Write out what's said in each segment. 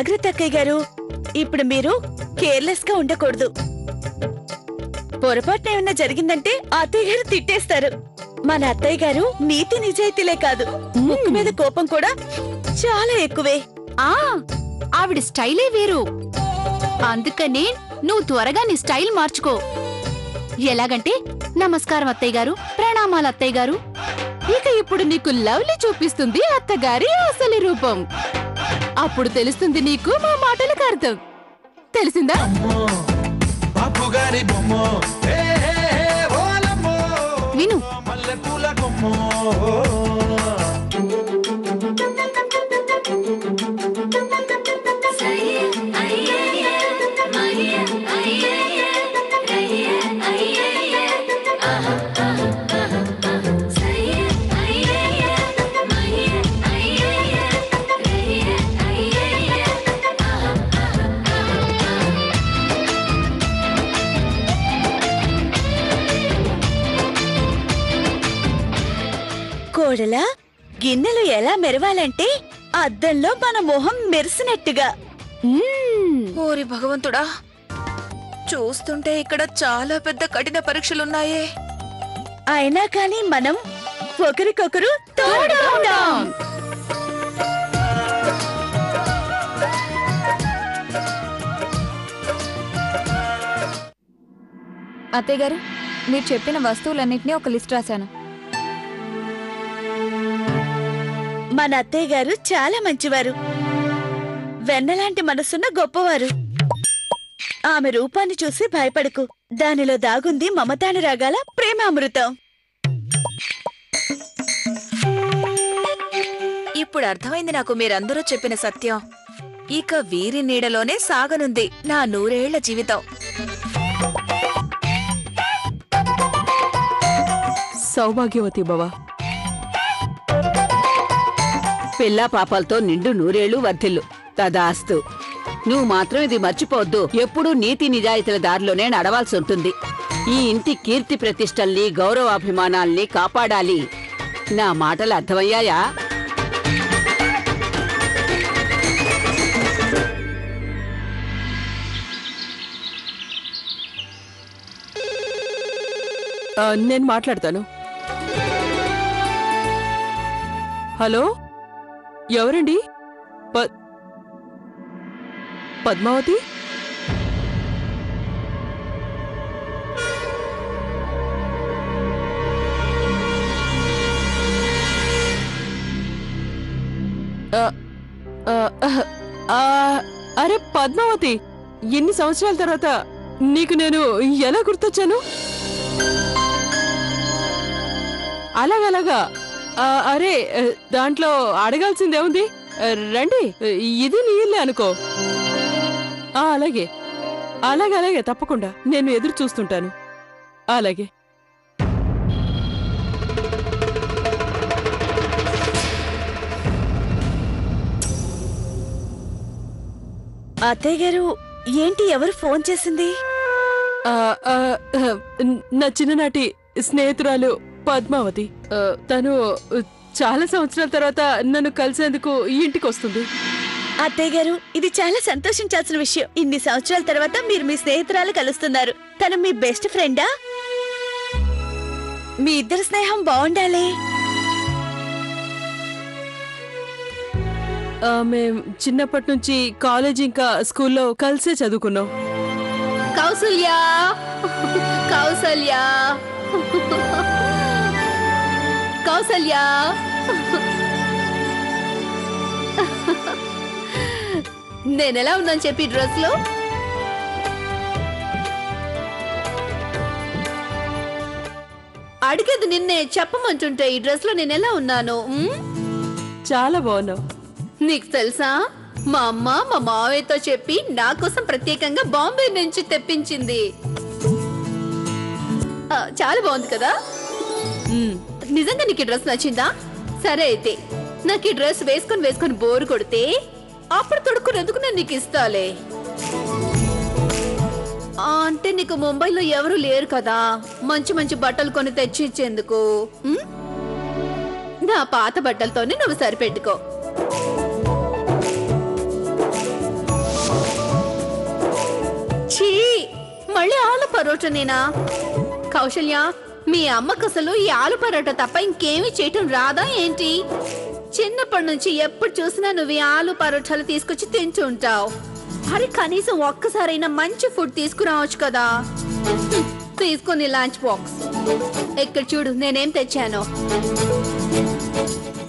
జాగ్రత్త అక్కయ్య గారు. ఇప్పుడు మీరు కేర్లెస్ గా ఉండకూడదు. పొరపాటున ఏమన్నా జరిగిందంటే అత్తయ్య గారు తిట్టేస్తారు. మన అత్తయ్య గారు నీతి నిజాయితీలే కాదు, ముక్కు మీద కోపం కూడా చాలా ఎక్కువే. ఆవిడ స్టైలే వేరు. అందుకనే నువ్వు త్వరగా నీ స్టైల్ మార్చుకో. ఎలాగంటే నమస్కారం అత్తయ్య గారు, ప్రణామాలు అత్తయ్య గారు. ఇక ఇప్పుడు నీకు లవ్లీ చూపిస్తుంది అత్తగారి అసలు రూపం. అప్పుడు తెలుస్తుంది నీకు మా మాటలకు అర్థం. తెలిసిందా? విను. కోడలా, గిన్నెలు ఎలా మెరవాలంటే అద్దంలో మన మొహం మెరిసినట్టుగా. ఓరి భగవంతుడా, చూస్తుంటే ఇక్కడ చాలా పెద్ద కఠిన పరీక్షలున్నాయే. అయినా కానీ మనం ఒకరికొకరు తోడుగా ఉంటాం. అత్తయ్య గారు, మీరు చెప్పిన వస్తువులన్నింటినీ ఒక లిస్ట్ రాశాను. మన అత్తయ్య గారు చాలా మంచివారు, వెన్నలాంటి మనసున్న గొప్పవారు. ఆమె రూపాన్ని చూసి భయపడకు. దానిలో దాగుంది మమతానురాగాల ప్రేమామృతం. ఇప్పుడు అర్థమైంది నాకు మీరందరూ చెప్పిన సత్యం. ఇక వీరి నీడలోనే సాగనుంది నా 100 ఏళ్ల జీవితం. సౌభాగ్యవతి భవ. పిల్లా పాపాలతో నిండు 100 ఏళ్లు వర్ధిల్లు. తదాస్తు. నువ్వు మాత్రం ఇది మర్చిపోవద్దు. ఎప్పుడూ నీతి నిజాయితీల దారిలోనే నడవాల్సి ఉంటుంది. ఈ ఇంటి కీర్తి ప్రతిష్టల్ని, గౌరవాభిమానాల్ని కాపాడాలి. నా మాటలు అర్థమయ్యాయా? నేను మాట్లాడతాను. హలో, ఎవరండి? పద్మావతి? అరే పద్మావతి, ఎన్ని సంవత్సరాల తర్వాత నీకు నేను ఎలా గుర్తొచ్చాను? అలాగలాగా. అరే, దాంట్లో అడగాల్సిందేముంది? రండి, ఇది నీ ఇల్లే అనుకో. అలాగే అలాగే అలాగే, తప్పకుండా నేను ఎదురు చూస్తుంటాను. అలాగే. అత్తయ్య గారు, ఏంటి, ఎవరు ఫోన్ చేసింది? నా చిన్ననాటి స్నేహితురాలు పద్మావతి. తను చాలా సంవత్సరాల తర్వాత నన్ను కలిసేందుకు ఈ ఇంటికి వస్తుంది. అత్తయ్య గారు, ఇది చాలా సంతోషించాల్సిన విషయం. ఇన్ని సంవత్సరాల తర్వాత మీరు మీ స్నేహితురాలు కలుస్తున్నారు. తను మీ బెస్ట్ ఫ్రెండా? మీ ఇద్దరి స్నేహం బాగుండాలి. మేం చిన్నప్పటి నుంచి కాలేజ్ ఇంకా స్కూల్లో కలిసే చదువుకున్నాం. కౌసల్యా, కౌసల్యా, కౌసల్యా. నేనెలా ఉన్నాను చెప్పి డ్రెస్ లో? అడిగేది నిన్నే, చెప్పమంటుంటే ఈ డ్రెస్ లో నేనెలా ఉన్నాను? చాలా బాగున్నావు. నీకు తెలుసా, మా అమ్మ మా మావయ్యతో చెప్పి నా కోసం ప్రత్యేకంగా బాంబే నుంచి తెప్పించింది. చాలా బాగుంది కదా? నిజంగా నీకు ఈ డ్రెస్ నచ్చిందా? సరే అయితే, నాకు ఈ డ్రెస్ వేసుకొని వేసుకొని బోరు కొడితే అప్పుడు తొడుక్కునేందుకు నేను నీకు ఇస్తాలే. అంటే నీకు ముంబైలో ఎవరు లేరు కదా మంచి మంచి బట్టలు కొని తెచ్చిచ్చేందుకు. నా పాత బట్టలతోనే నువ్వు సరిపెట్టుకో. పరోటానేనా? కౌశల్య, మీ అమ్మకు అసలు ఈ ఆలు పరోటా తప్ప ఇంకేమీ చేయటం రాదా ఏంటి? చిన్నప్పటి నుంచి ఎప్పుడు చూసినా నువ్వు ఈ ఆలు పరోటాలు తీసుకొచ్చి తింటూ ఉంటావు. అరే కనీసం ఒక్కసారైనా మంచి ఫుడ్ తీసుకురావచ్చు కదా. తీసుకుని లంచ్ బాక్స్ ఇక్కడ చూడు, నేనేం తెచ్చాను.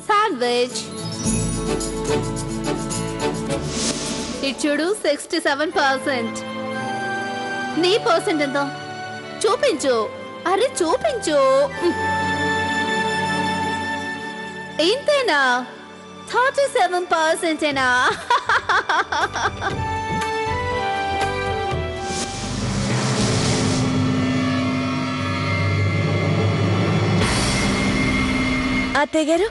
శాండ్విచ్. ఇది చూడు, 67%. నీ పర్సెంట్ ఎంత? చూపించు. అరే చూపించు. ఇంతేనా? 37%ఏనా? అత్తయ్య గారు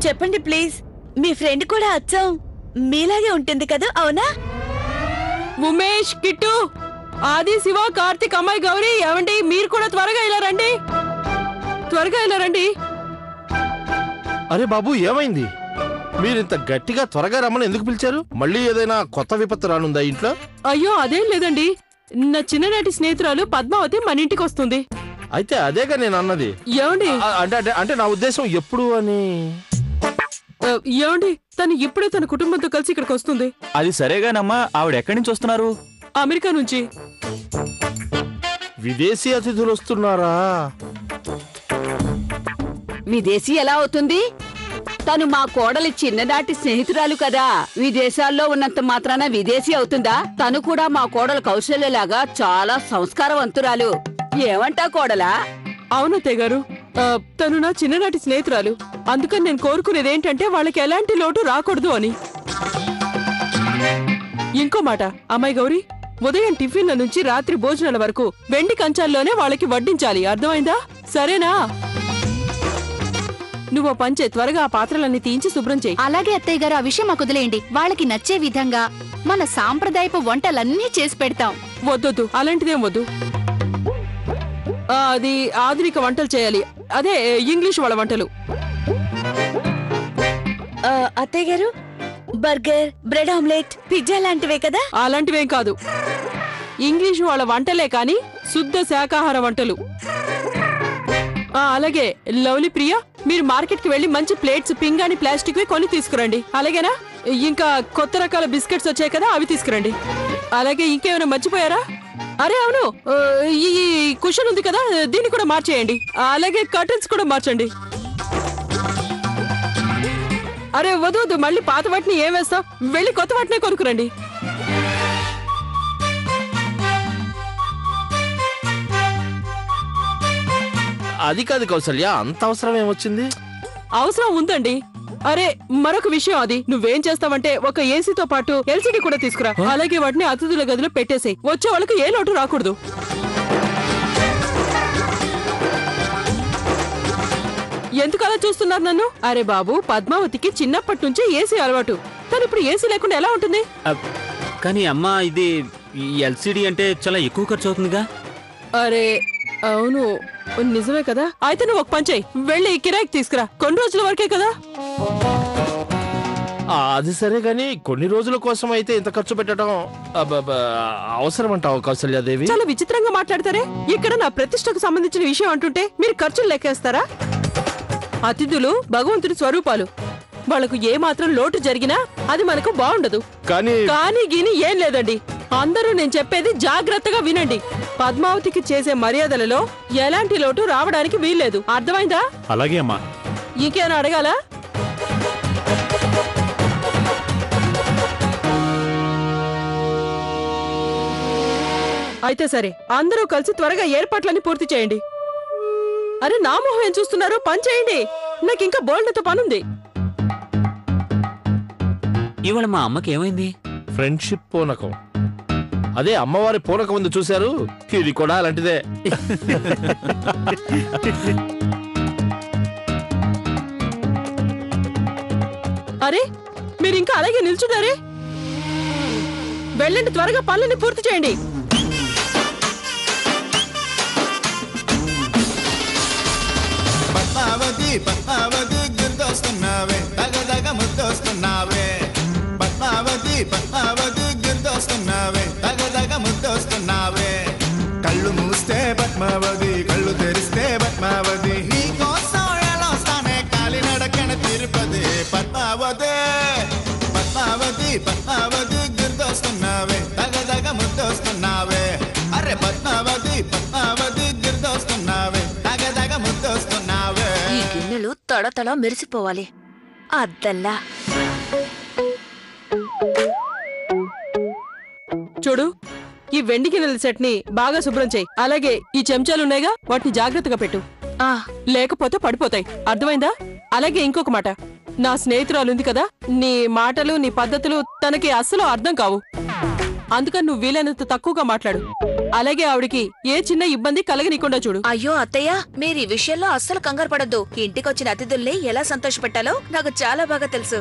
చెప్పండి ప్లీజ్. మీ ఫ్రెండ్ కూడా అచ్చం మీలాగే ఉంటుంది కదా, అవునా? ఉమేష్, కిట్టు, ఆది, శివ, కార్తిక్, అమ్మాయి గౌరీ, ఏమండి మీరు కూడా త్వరగా ఇలా రండి. త్వరగా ఇలా రండి. అరే బాబు, ఏమైంది? మీరింత గట్టిగా త్వరగా రమ్మని ఎందుకు పిలిచారు? మళ్ళీ ఏదైనా కొత్త విపత్తు రానుందా ఇంట్లో? అయ్యో అదేం లేదండి, నా చిన్ననాటి స్నేహితురాలు పద్మావతి మన ఇంటికి వస్తుంది. అయితే అదేగా నేను అన్నది. ఏమండి? అంటే నా ఉద్దేశం ఎప్పుడు అని. ఏమండి, తను ఇప్పుడే తన కుటుంబంతో కలిసి ఇక్కడికి వస్తుంది. అది సరేగానమ్మా, ఆవిడ ఎక్కడి నుంచి వస్తున్నారు? అమెరికా నుంచి. విదేశీ అతిథులు వస్తున్నారా? విదేశీ ఎలా అవుతుంది? తను మా కోడలి చిన్ననాటి స్నేహితురాలు కదా. విదేశాల్లో ఉన్నంత మాత్రాన విదేశీ అవుతుందా? తను కూడా మా కోడలు కౌశల్యలాగా చాలా సంస్కారవంతురాలు. ఏమంటా కోడలా? అవునత్తయ్య గారు, తను నా చిన్ననాటి స్నేహితురాలు. అందుకని నేను కోరుకునేది ఏంటంటే వాళ్ళకి ఎలాంటి లోటు రాకూడదు అని. ఇంకో మాట, అమ్మాయి గౌరీ, ఉదయం టిఫిన్ల నుంచి రాత్రి భోజనాల వరకు వెండి కంచాల్లోనే వాళ్ళకి వడ్డించాలి, అర్థమైందా? సరేనా? నువ్వు పంచే, త్వరగా ఆ పాత్రలన్నీ తీయించి శుభ్రం చేయి. అలాగే అత్తయ్య గారు, ఆ విషయం మాకు వదిలేయండి. వాళ్ళకి నచ్చే విధంగా మన సాంప్రదాయపు వంటలన్నీ చేసి పెడతాం. వద్దొద్దు, అలాంటిదేం వద్దు. అది ఆధునిక వంటలు చేయాలి, అదే ఇంగ్లీష్ వాళ్ళ వంటలు. అత్తయ్య గారు, బర్గర్, బ్రెడ్ ఆమ్లెట్, పిజ్జా లాంటివే కదా? అలాంటివేం కాదు, ఇంగ్లీష్ వాళ్ళ వంటలే కాని శుద్ధ శాకాహార వంటలు. అలాగే లవ్లీ ప్రియా, మీరు మార్కెట్ కి వెళ్లి మంచి ప్లేట్స్, పింగాణి, ప్లాస్టిక్ కొని తీసుకురండి. అలాగేనా? ఇంకా కొత్త రకాల బిస్కెట్స్ వచ్చాయి కదా, అవి తీసుకురండి. అలాగే ఇంకేమైనా మర్చిపోయారా? అరే అవును, ఈ కుషన్ ఉంది కదా, దీన్ని కూడా మార్చేయండి. అలాగే కర్టన్స్ కూడా మార్చండి. అరే వద్దు, మళ్ళీ పాత వాటిని ఏం వేస్తావు? వెళ్ళి కొత్త వాటినే కొనుక్కురండి. అది కాదు కౌసల్య, అంత అవసరం ఏమొచ్చింది? అవసరం ఉందండి. అరే మరొక విషయం, అది నువ్వేం చేస్తావంటే ఒక ఏసీతో పాటు ఎల్సీడీ కూడా తీసుకురా. అలాగే వాటిని అతిథుల గదిలో పెట్టేసేయ్. వచ్చే వాళ్ళకి ఏ లోటు రాకూడదు. ఎందుకు అలా చూస్తున్నారు నన్ను? అరే బాబు, పద్మావతికి చిన్నప్పటి నుంచే ఏసీ అలవాటు. తను ఇప్పుడు ఏసీ లేకుండా ఎలా ఉంటుంది? కానీ అమ్మా, ఇది ఎల్సిడి అంటే చాలా ఎక్కువ ఖర్చు అవుతుందిగా. అరే అవును, నిజమే కదా. అయితే నువ్వు ఒక పని చెయ్యి, వెళ్ళి కిరాయికి తీసుకురా. కొన్ని రోజుల వరకే కదా. అది సరే గాని కొన్ని రోజుల కోసం అయితే ఇంత ఖర్చు పెట్టడం అవసరం అంటావు కౌసల్యాదేవి? చాలా విచిత్రంగా మాట్లాడతారే. ఇక్కడ నా ప్రతిష్టకు సంబంధించిన విషయం అంటుంటే మీరు ఖర్చులు లెక్కేస్తారా? అతిథులు భగవంతుడి స్వరూపాలు. వాళ్లకు ఏ మాత్రం లోటు జరిగినా అది మనకు బాగుండదు. కానీ గీని ఏం లేదండి. అందరూ నేను చెప్పేది జాగ్రత్తగా వినండి. పద్మావతికి చేసే మర్యాదలలో ఎలాంటి లోటు రావడానికి వీల్లేదు, అర్థమైందా? అలాగే అమ్మా. ఇంకేమైనా అడగాలా? అయితే సరే, అందరూ కలిసి త్వరగా ఏర్పాట్లన్నీ పూర్తి చేయండి. అరే నా మొహం ఏం చూస్తున్నారు? పని చేయండి, నాకు ఇంకా బోల్డ్తో పనుంది. ఇవాళ మా అమ్మకి ఏమైంది? ఫ్రెండ్షిప్ పూనకం. అదే అమ్మవారి పూనకం ఉంది చూశారు, ఇది కూడా అలాంటిదే. అరే మీరు ఇంకా అలాగే నిల్చున్నారే, వెళ్ళండి, త్వరగా పనులని పూర్తి చేయండి. పద్మావతి పద్మావతి గుర్తొస్తున్నావే, తగదగ ముద్దొస్తున్నావే. పద్మావతి పద్మావతి గుర్తొస్తున్నావే, తగదగ ముద్దొస్తున్నావే. కళ్ళు తళతళ మెరిసిపోవాలి అద్దల్లా. చూడు, ఈ వెండి గిన్నెల సెట్ ని బాగా శుభ్రం చేయి. అలాగే ఈ చెంచాలున్నాయిగా, వాటిని జాగ్రత్తగా పెట్టు. ఆ లేకపోతే పడిపోతాయి, అర్థమైందా? అలాగే ఇంకొక మాట, నా స్నేహితురాలుంది కదా, నీ మాటలు నీ పద్ధతులు తనకి అస్సలు అర్థం కావు. అందుకని నువ్వు వీలైనంత తక్కువగా మాట్లాడు. అలాగే ఆవిడికి ఏ చిన్న ఇబ్బంది కలగనీకుండా చూడు. అయ్యో అత్తయ్య, మీరు ఈ విషయంలో అస్సలు కంగారు పడద్దు. ఇంటికొచ్చిన అతిథుల్ని ఎలా సంతోషపెట్టాలో నాకు చాలా బాగా తెలుసు.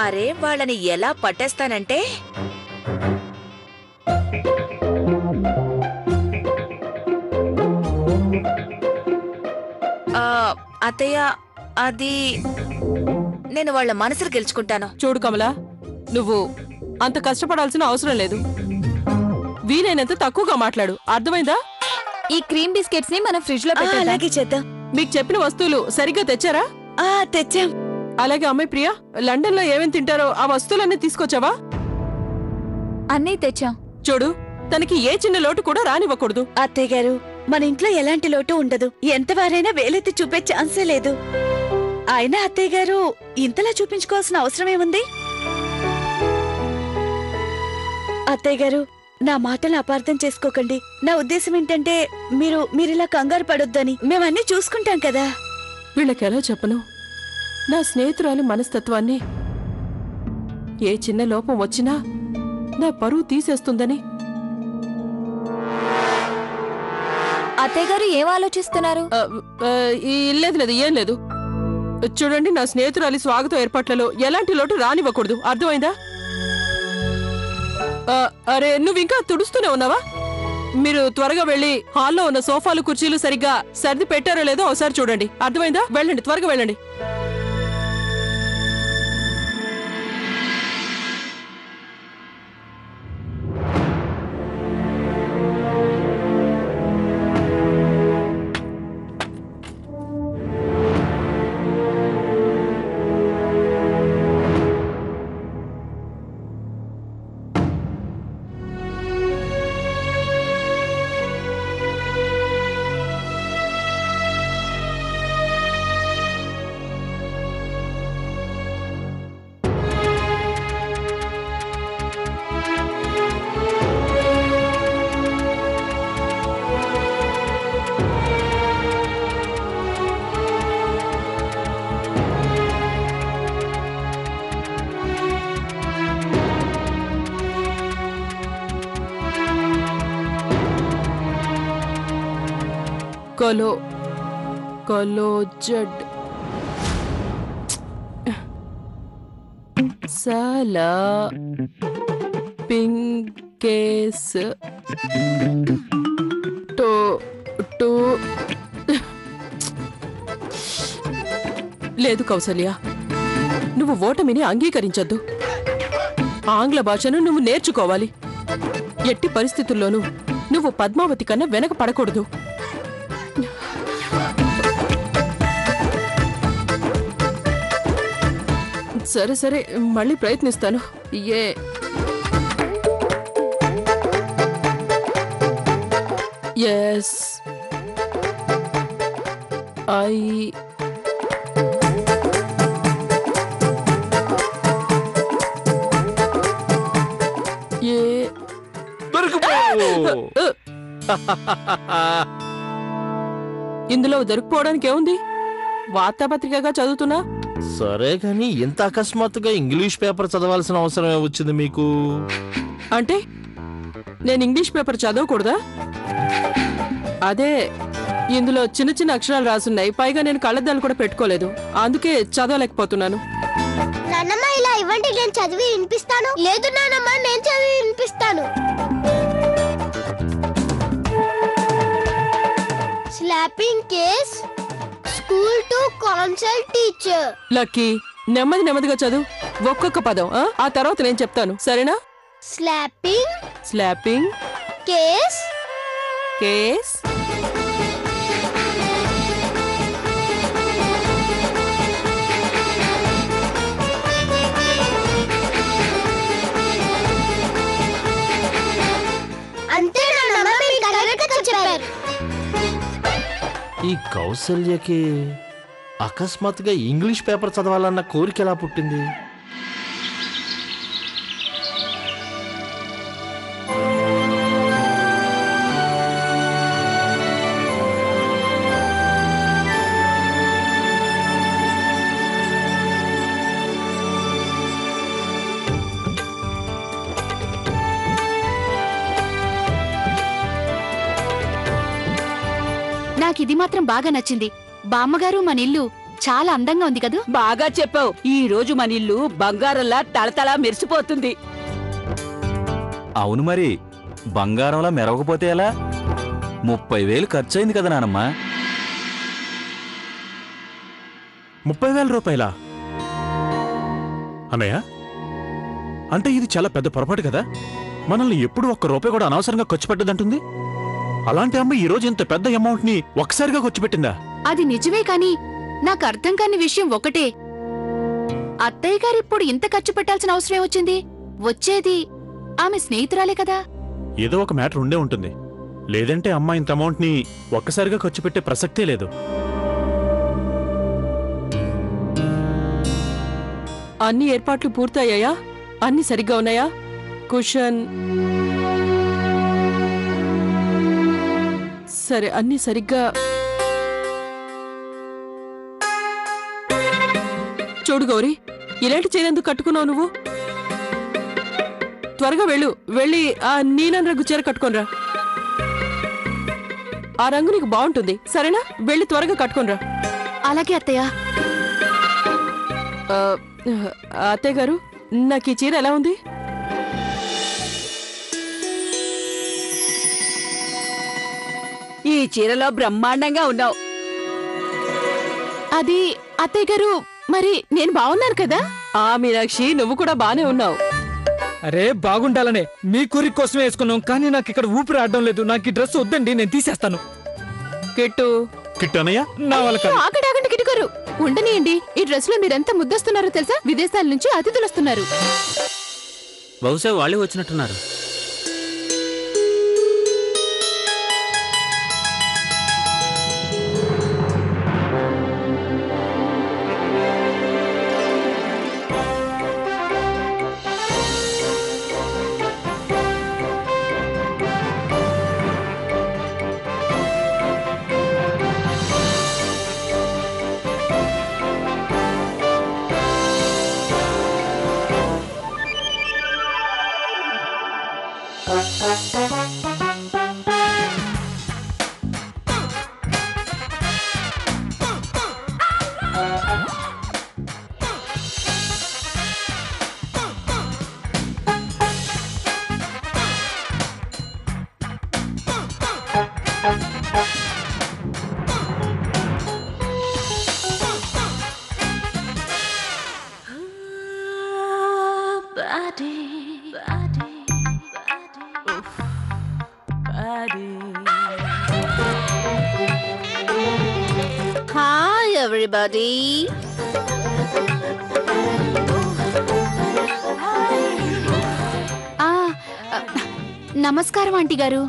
అరే, వాళ్ళని ఎలా పట్టేస్తానంటే అత్తయ్య, అది నేను వాళ్ళ మనసులు గెలుచుకుంటాను. చూడు కమలా, నువ్వు అంత కష్టపడాల్సిన అవసరం లేదు. వీలైనంత తక్కువగా మాట్లాడు, అర్థమైందా? ఈ క్రీమ్ బిస్కెట్స్ ని మనం ఫ్రిడ్జ్ లో పెట్టాలి. అలాగే చేద్దాం. మీకు చెప్పిన వస్తువులు సరిగ్గా తెచ్చారా? తెచ్చాం. అలాగే అమ్మాయి ప్రియా, లండన్ లో ఏమేమి తింటారో ఆ వస్తువులన్నీ తీసుకొచ్చావా? అన్నీ తెచ్చాం. చూడు, తనకి ఏ చిన్న లోటు కూడా రానివ్వకూడదు. అత్తయ్య గారు, మన ఇంట్లో ఎలాంటి లోటు ఉండదు. ఎంతవారైనా వేలెత్తి చూపే ఛాన్సే లేదు. అయినా అత్తయ్య గారు ఇంతలా చూపించుకోవాల్సిన అవసరమేముంది? అత్తయ్య గారు, నా మాటలు అపార్థం చేసుకోకండి. నా ఉద్దేశం ఏంటంటే మీరిలా కంగారు పడొద్దని. మేమన్నీ చూసుకుంటాం కదా. వీళ్ళకెలా చెప్పను నా స్నేహితురాలి మనస్తత్వాన్ని? ఏ చిన్న లోపం వచ్చినా నా పరువు తీసేస్తుందని. అత్తయ్య గారు ఏం ఆలోచిస్తున్నారు? లేదు, ఏం లేదు. చూడండి, నా స్నేహితురాలి స్వాగతం ఏర్పాట్లలో ఎలాంటి లోటు రానివ్వకూడదు, అర్థమైందా? అరే, నువ్వు ఇంకా తుడుస్తూనే ఉన్నావా? మీరు త్వరగా వెళ్ళి హాల్లో ఉన్న సోఫాలు కుర్చీలు సరిగ్గా సర్ది పెట్టారో లేదో ఒకసారి చూడండి, అర్థమైందా? వెళ్ళండి, త్వరగా వెళ్ళండి. కొలోజడ్ సలా పింకేస్ లేదు కౌసల్య, నువ్వు ఓటమిని అంగీకరించొద్దు. ఆంగ్ల భాషను నువ్వు నేర్చుకోవాలి. ఎట్టి పరిస్థితుల్లోనూ నువ్వు పద్మావతి కన్నా వెనక పడకూడదు. సరే సరే, మళ్ళీ ప్రయత్నిస్తాను. ఎస్ ఐ ఇందులో దొరికిపోవడానికి ఏముంది? వార్తాపత్రికగా చదువుతున్నా. సరే కానీ ఇంత అకస్మాత్తుగా ఇంగ్లీష్ పేపర్ చదవాల్సిన అవసరం వచ్చింది మీకు? అంటే నేను ఇంగ్లీష్ పేపర్ చదవకూడదా? అదే, ఇందులో చిన్న చిన్న అక్షరాలు రాసున్నాయి. పైగా నేను కళ్ళద్దాలు కూడా పెట్టుకోలేదు, అందుకే చదవలేకపోతున్నాను. నాన్నమ్మ, ఇలా ఇవ్వండి, నేను చదివి వినిపిస్తాను. లేదు నాన్నమ్మ, నేను చదివి వినిపిస్తాను. Slapping case, school to counsel teacher. Lucky, నెమ్మదిగా చదువు, ఒక్కొక్క పదం. ఆ తర్వాత నేను చెప్తాను, సరేనా? స్లాపింగ్ కేస్ అంతే నాన్నమ్మ, మీరు కరెక్ట్గా చెప్పారు. ఈ కౌసల్యకి అకస్మాత్తుగా ఇంగ్లీష్ పేపర్ చదవాలన్న కోరిక ఎలా పుట్టింది? నాకిది మాత్రం బాగా నచ్చింది. బామ్మగారు మన ఇల్లు చాలా అందంగా ఉంది కదూ. బాగా చెప్పావు. ఈ రోజు మన ఇల్లు బంగారంలా తళతళా మెరిసిపోతుంది. అవును మరి, బంగారంలా మెరవకపోతే ఎలా? 30,000 ఖర్చయింది కదా నానమ్మా. 30,000 రూపాయలా? అన్నయ్య, అంటే ఇది చాలా పెద్ద పొరపాటు కదా. మనల్ని ఎప్పుడు ఒక్క రూపాయి కూడా అనవసరంగా ఖర్చు పెట్టదంటుంది. అలాంటి అమ్మ ఈ రోజు ఇంత పెద్ద అమౌంట్ ని ఒక్కసారిగా ఖర్చు పెట్టిందా? అది నిజమే కాని నాకు అర్థం కాని విషయం ఒకటే. అత్తయ్య గారు ఇప్పుడు ఇంత ఖర్చు పెట్టాల్సిన అవసరం వచ్చింది? వచ్చేది ఆమె స్నేహితురాలే కదా. ఏదో ఒక మ్యాటర్ ఉండే ఉంటుంది. లేదంటే అమ్మ ఇంత అమౌంట్ ని ఒక్కసారిగా ఖర్చు పెట్టే ప్రసక్తే లేదు. అన్ని ఏర్పాట్లు పూర్తయ్యాయా? అన్ని సరిగ్గా ఉన్నాయా? కుషన్ సరే, అన్ని సరిగ్గా. చూడు గౌరీ, ఇలాంటి చీరెందుకు కట్టుకున్నావు నువ్వు? త్వరగా వెళ్ళి ఆ నీలం రంగు చీర కట్టుకోనరా. ఆ రంగు నీకు బాగుంటుంది, సరేనా? వెళ్ళి త్వరగా కట్టుకోనరా. అలాగే అత్తయ్య. అత్తయ్య గారు, నాకు ఈ చీర ఎలా ఉంది? ఈ చీరలో బ్రహ్మాండంగా ఉన్నావు. అది అత్తయ్య గారు, మరి నేను బాగున్నాను కదా? ఆ మీనాక్షి, నువ్వు కూడా బానే ఉన్నావు. అరే బాగుండాలనే మీ కోరిక కోసమే వేసుకున్నాం, కానీ నాకు ఇక్కడ ఊపిరి ఆడడం లేదు. నాకు ఈ డ్రెస్ వద్దండి, నేను తీసేస్తాను. కిట్టు అన్నయ్య, నా వల్ల కాదు. ఆగండి కిట్టు గారు, ఉండనియండి. ఈ డ్రెస్ లో మీరెంత ముద్దొస్తున్నారో తెలుసా? విదేశాల నుంచి అతిథులు వస్తున్నారు. బహుశా వాళ్ళే వచ్చినట్టున్నారు. Hi everybody. నమస్కారం ఆంటీ గారు.